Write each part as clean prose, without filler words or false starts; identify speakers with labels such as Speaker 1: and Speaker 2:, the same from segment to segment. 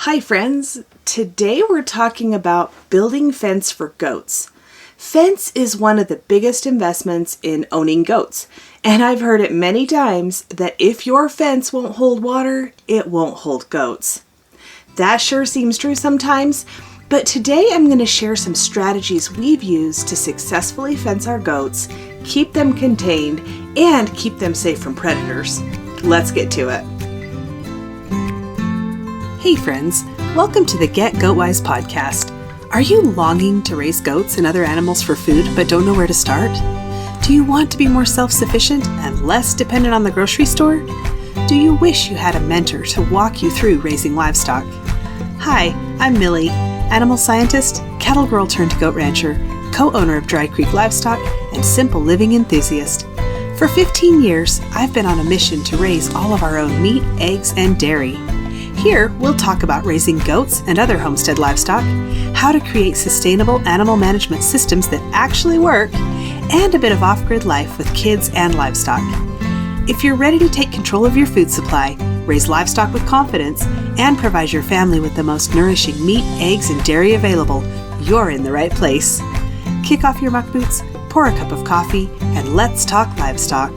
Speaker 1: Hi friends, today we're talking about building fence for goats. Fence is one of the biggest investments in owning goats, and I've heard it many times that if your fence won't hold water, it won't hold goats. That sure seems true sometimes, but today I'm going to share some strategies we've used to successfully fence our goats, keep them contained, and keep them safe from predators. Let's get to it. Hey friends, welcome to the Get Goat-Wise podcast. Are you longing to raise goats and other animals for food but don't know where to start? Do you want to be more self-sufficient and less dependent on the grocery store? Do you wish you had a mentor to walk you through raising livestock? Hi, I'm Millie, animal scientist, cattle girl turned goat rancher, co-owner of Dry Creek Livestock, and simple living enthusiast. For 15 years, I've been on a mission to raise all of our own meat, eggs, and dairy. Here, we'll talk about raising goats and other homestead livestock, how to create sustainable animal management systems that actually work, and a bit of off-grid life with kids and livestock. If you're ready to take control of your food supply, raise livestock with confidence, and provide your family with the most nourishing meat, eggs, and dairy available, you're in the right place. Kick off your muck boots, pour a cup of coffee, and let's talk livestock.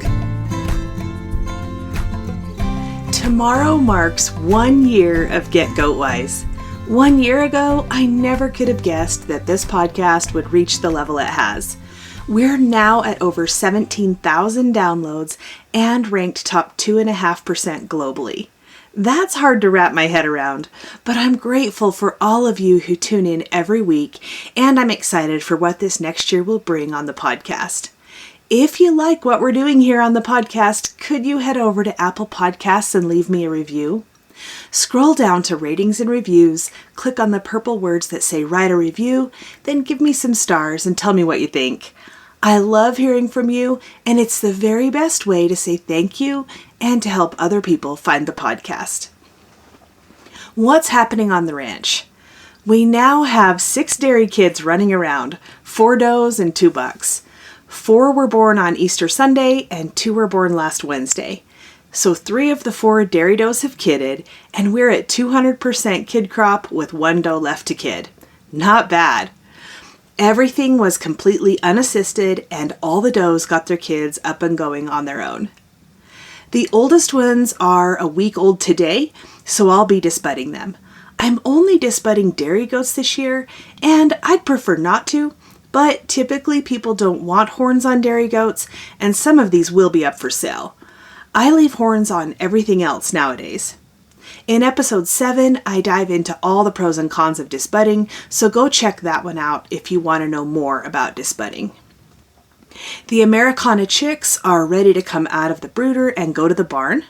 Speaker 1: Tomorrow marks 1 year of Get Goat-Wise. 1 year ago, I never could have guessed that this podcast would reach the level it has. We're now at over 17,000 downloads and ranked top 2.5% globally. That's hard to wrap my head around, but I'm grateful for all of you who tune in every week, and I'm excited for what this next year will bring on the podcast. If you like what we're doing here on the podcast, could you head over to Apple Podcasts and leave me a review? Scroll down to ratings and reviews, click on the purple words that say write a review, then give me some stars and tell me what you think. I love hearing from you, and it's the very best way to say thank you and to help other people find the podcast. What's happening on the ranch? We now have 6 dairy kids running around, 4 does and 2 bucks. 4 were born on Easter Sunday and 2 were born last Wednesday. So 3 of the 4 dairy does have kidded, and we're at 200% kid crop with 1 doe left to kid. Not bad. Everything was completely unassisted, and all the does got their kids up and going on their own. The oldest ones are a week old today, so I'll be disbudding them. I'm only disbudding dairy goats this year, and I'd prefer not to, but typically people don't want horns on dairy goats, and some of these will be up for sale. I leave horns on everything else nowadays. In episode 7, I dive into all the pros and cons of disbudding, so go check that one out if you want to know more about disbudding. The Americana chicks are ready to come out of the brooder and go to the barn.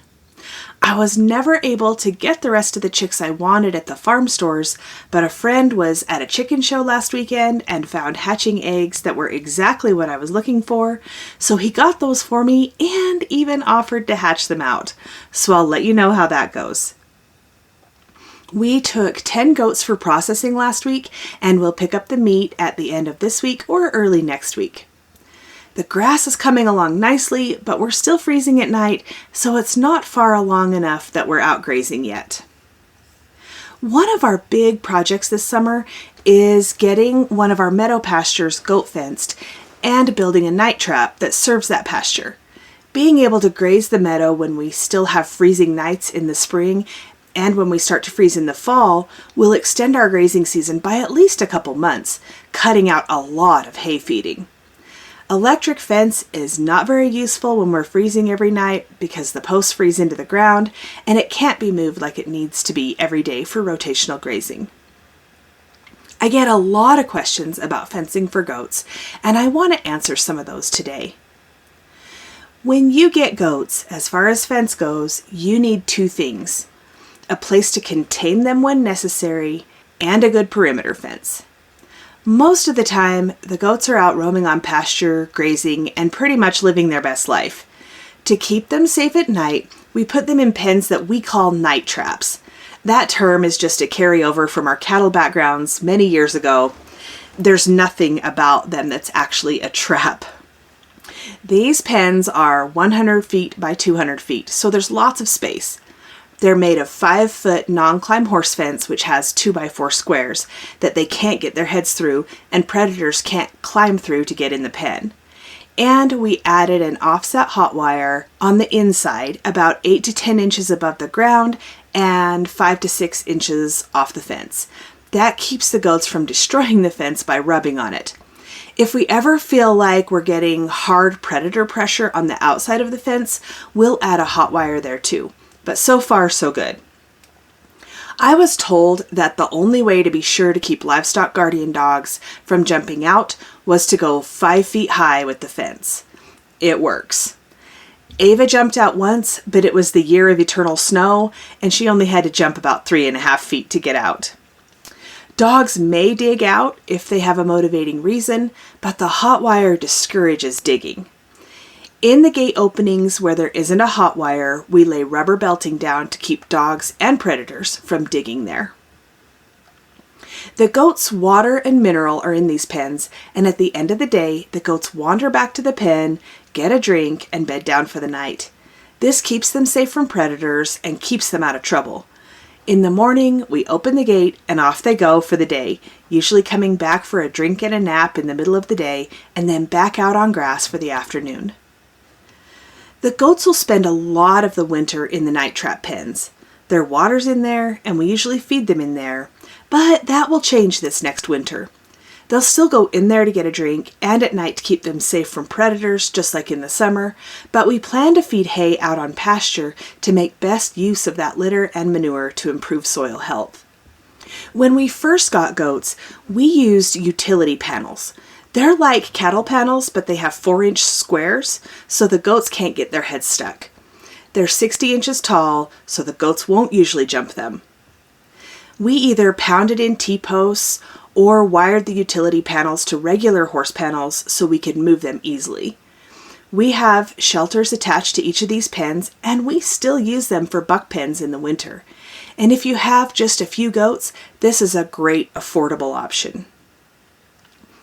Speaker 1: I was never able to get the rest of the chicks I wanted at the farm stores, but a friend was at a chicken show last weekend and found hatching eggs that were exactly what I was looking for, so he got those for me and even offered to hatch them out. So I'll let you know how that goes. We took 10 goats for processing last week, and we'll pick up the meat at the end of this week or early next week. The grass is coming along nicely, but we're still freezing at night, so it's not far along enough that we're out grazing yet. One of our big projects this summer is getting one of our meadow pastures goat fenced and building a night trap that serves that pasture. Being able to graze the meadow when we still have freezing nights in the spring and when we start to freeze in the fall will extend our grazing season by at least a couple months, cutting out a lot of hay feeding. Electric fence is not very useful when we're freezing every night because the posts freeze into the ground and it can't be moved like it needs to be every day for rotational grazing. I get a lot of questions about fencing for goats, and I want to answer some of those today. When you get goats, as far as fence goes, you need 2 things: a place to contain them when necessary and a good perimeter fence. Most of the time, the goats are out roaming on pasture, grazing, and pretty much living their best life. To keep them safe at night, we put them in pens that we call night traps. That term is just a carryover from our cattle backgrounds many years ago. There's nothing about them that's actually a trap. These pens are 100 feet by 200 feet, so there's lots of space. They're made of 5-foot non-climb horse fence, which has 2x4 squares that they can't get their heads through and predators can't climb through to get in the pen. And we added an offset hot wire on the inside, about 8 to 10 inches above the ground and 5 to 6 inches off the fence. That keeps the goats from destroying the fence by rubbing on it. If we ever feel like we're getting hard predator pressure on the outside of the fence, we'll add a hot wire there too. But so far, so good. I was told that the only way to be sure to keep livestock guardian dogs from jumping out was to go 5 feet high with the fence. It works. Ava jumped out once, but it was the year of eternal snow, and she only had to jump about 3.5 feet to get out. Dogs may dig out if they have a motivating reason, but the hot wire discourages digging. In the gate openings where there isn't a hot wire, we lay rubber belting down to keep dogs and predators from digging there. The goats' water and mineral are in these pens, and at the end of the day, the goats wander back to the pen, get a drink, and bed down for the night. This keeps them safe from predators and keeps them out of trouble. In the morning, we open the gate and off they go for the day, usually coming back for a drink and a nap in the middle of the day, and then back out on grass for the afternoon. The goats will spend a lot of the winter in the night trap pens. Their water's in there, and we usually feed them in there, but that will change this next winter. They'll still go in there to get a drink and at night to keep them safe from predators, just like in the summer, but we plan to feed hay out on pasture to make best use of that litter and manure to improve soil health. When we first got goats, we used utility panels. They're like cattle panels, but they have 4-inch squares, so the goats can't get their heads stuck. They're 60 inches tall, so the goats won't usually jump them. We either pounded in T-posts or wired the utility panels to regular horse panels so we could move them easily. We have shelters attached to each of these pens, and we still use them for buck pens in the winter. And if you have just a few goats, this is a great affordable option.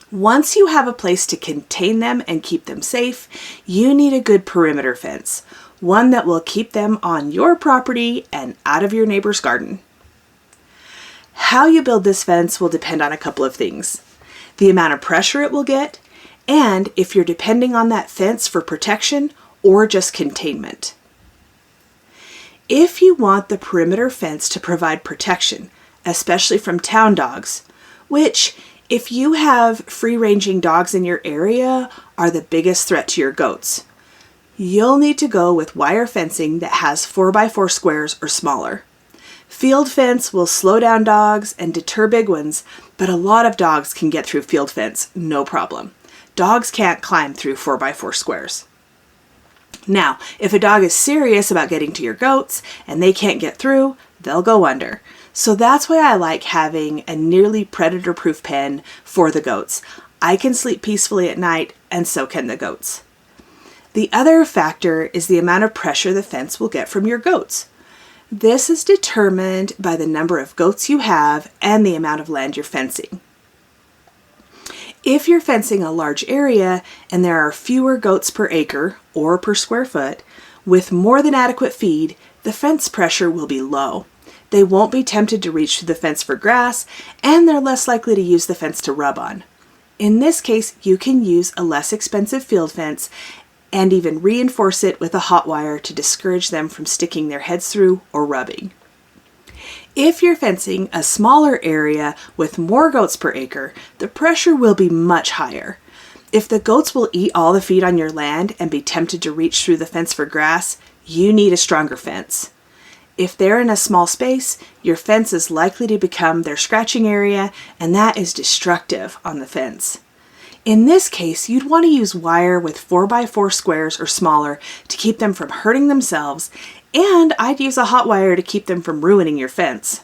Speaker 1: Once you have a place to contain them and keep them safe, you need a good perimeter fence, one that will keep them on your property and out of your neighbor's garden. How you build this fence will depend on a couple of things: the amount of pressure it will get, and if you're depending on that fence for protection or just containment. If you want the perimeter fence to provide protection, especially from town dogs, which, if you have free-ranging dogs in your area, are the biggest threat to your goats, you'll need to go with wire fencing that has 4x4 squares or smaller. Field fence will slow down dogs and deter big ones, but a lot of dogs can get through field fence, no problem. Dogs can't climb through 4x4 squares. Now, if a dog is serious about getting to your goats and they can't get through, they'll go under. So that's why I like having a nearly predator-proof pen for the goats. I can sleep peacefully at night, and so can the goats. The other factor is the amount of pressure the fence will get from your goats. This is determined by the number of goats you have and the amount of land you're fencing. If you're fencing a large area and there are fewer goats per acre or per square foot, with more than adequate feed, the fence pressure will be low. They won't be tempted to reach through the fence for grass, and they're less likely to use the fence to rub on. In this case, you can use a less expensive field fence and even reinforce it with a hot wire to discourage them from sticking their heads through or rubbing. If you're fencing a smaller area with more goats per acre, the pressure will be much higher. If the goats will eat all the feed on your land and be tempted to reach through the fence for grass, you need a stronger fence. If they're in a small space, your fence is likely to become their scratching area, and that is destructive on the fence. In this case, you'd want to use wire with 4x4 squares or smaller to keep them from hurting themselves, and I'd use a hot wire to keep them from ruining your fence.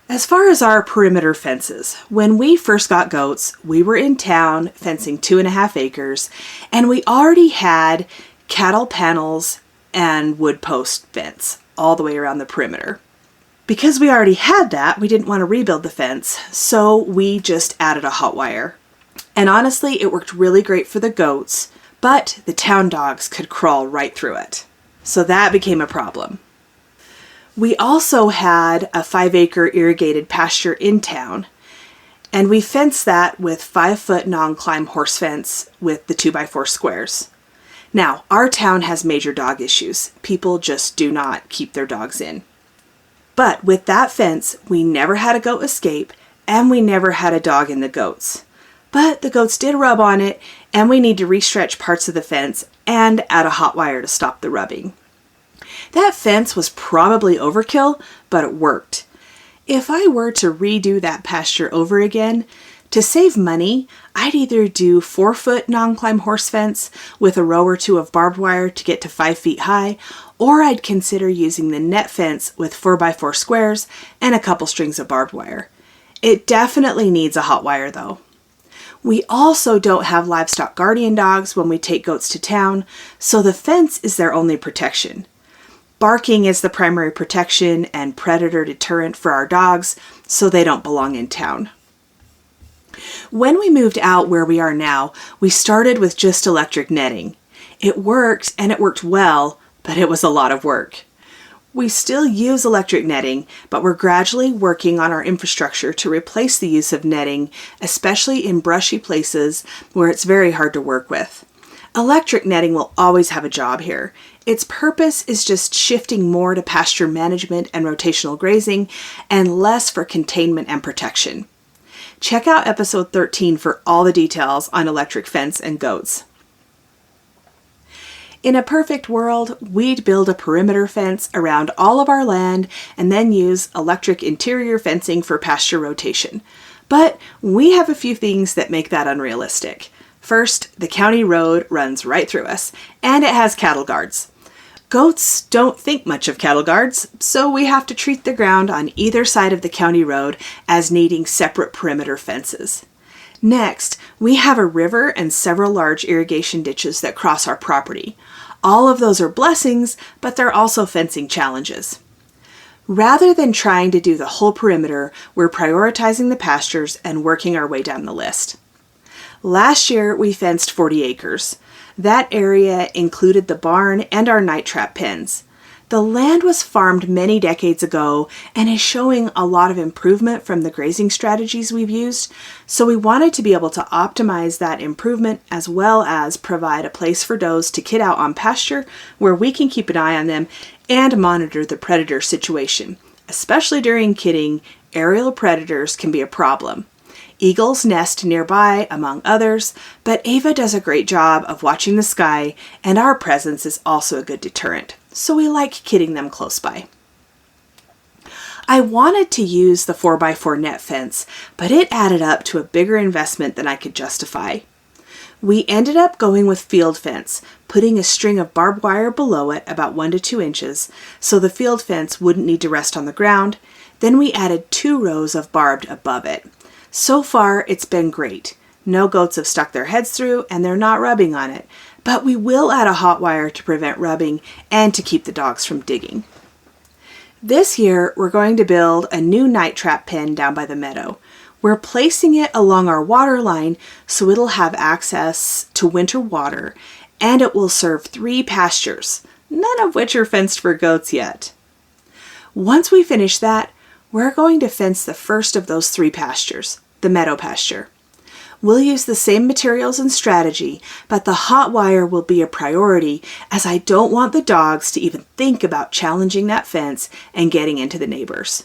Speaker 1: As far as our perimeter fences, when we first got goats, we were in town fencing 2.5 acres, and we already had cattle panels and wood post fence all the way around the perimeter. Because we already had that, we didn't want to rebuild the fence, so we just added a hot wire. And honestly, it worked really great for the goats, but the town dogs could crawl right through it. So that became a problem. We also had a 5-acre irrigated pasture in town, and we fenced that with 5-foot non-climb horse fence with the 2x4 squares. Now, our town has major dog issues. People just do not keep their dogs in. But with that fence, we never had a goat escape, and we never had a dog in the goats. But the goats did rub on it, and we need to restretch parts of the fence and add a hot wire to stop the rubbing. That fence was probably overkill, but it worked. If I were to redo that pasture over again, to save money, I'd either do 4-foot non-climb horse fence with a row or two of barbed wire to get to 5 feet high, or I'd consider using the net fence with 4x4 squares and a couple strings of barbed wire. It definitely needs a hot wire though. We also don't have livestock guardian dogs when we take goats to town, so the fence is their only protection. Barking is the primary protection and predator deterrent for our dogs, so they don't belong in town. When we moved out where we are now, we started with just electric netting. It worked, and it worked well, but it was a lot of work. We still use electric netting, but we're gradually working on our infrastructure to replace the use of netting, especially in brushy places where it's very hard to work with. Electric netting will always have a job here. Its purpose is just shifting more to pasture management and rotational grazing and less for containment and protection. Check out episode 13 for all the details on electric fence and goats. In a perfect world, we'd build a perimeter fence around all of our land and then use electric interior fencing for pasture rotation. But we have a few things that make that unrealistic. First, the county road runs right through us, and it has cattle guards. Goats don't think much of cattle guards, so we have to treat the ground on either side of the county road as needing separate perimeter fences. Next, we have a river and several large irrigation ditches that cross our property. All of those are blessings, but they're also fencing challenges. Rather than trying to do the whole perimeter, we're prioritizing the pastures and working our way down the list. Last year, we fenced 40 acres. That area included the barn and our night trap pens. The land was farmed many decades ago and is showing a lot of improvement from the grazing strategies we've used, so we wanted to be able to optimize that improvement as well as provide a place for does to kid out on pasture where we can keep an eye on them and monitor the predator situation. Especially during kidding, aerial predators can be a problem. Eagles nest nearby, among others, but Ava does a great job of watching the sky, and our presence is also a good deterrent, so we like kidding them close by. I wanted to use the 4x4 net fence, but it added up to a bigger investment than I could justify. We ended up going with field fence, putting a string of barbed wire below it about 1 to 2 inches, so the field fence wouldn't need to rest on the ground. Then we added 2 rows of barbed above it. So far, it's been great. No goats have stuck their heads through and they're not rubbing on it, but we will add a hot wire to prevent rubbing and to keep the dogs from digging. This year, we're going to build a new night trap pen down by the meadow. We're placing it along our water line so it'll have access to winter water, and it will serve 3 pastures, none of which are fenced for goats yet. Once we finish that, we're going to fence the first of those 3 pastures, the meadow pasture. We'll use the same materials and strategy, but the hot wire will be a priority as I don't want the dogs to even think about challenging that fence and getting into the neighbors.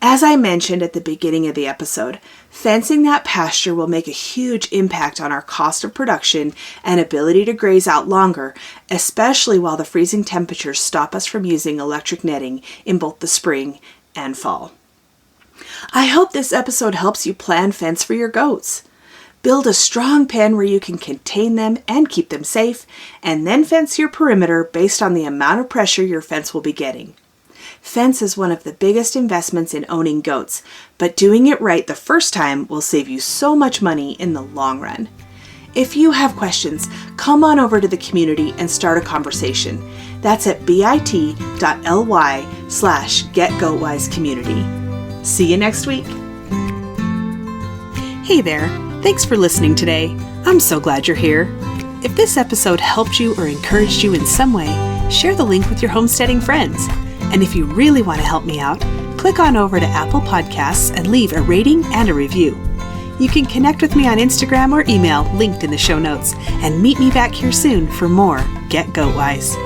Speaker 1: As I mentioned at the beginning of the episode, fencing that pasture will make a huge impact on our cost of production and ability to graze out longer, especially while the freezing temperatures stop us from using electric netting in both the spring and fall. I hope this episode helps you plan fence for your goats. Build a strong pen where you can contain them and keep them safe, and then fence your perimeter based on the amount of pressure your fence will be getting. Fence is one of the biggest investments in owning goats, but doing it right the first time will save you so much money in the long run. If you have questions, come on over to the community and start a conversation. That's at bit.ly/getgoatwisecommunity. See you next week. Hey there, thanks for listening today. I'm so glad you're here. If this episode helped you or encouraged you in some way, share the link with your homesteading friends. And if you really want to help me out, click on over to Apple Podcasts and leave a rating and a review. You can connect with me on Instagram or email linked in the show notes, and meet me back here soon for more Get Goat Wise.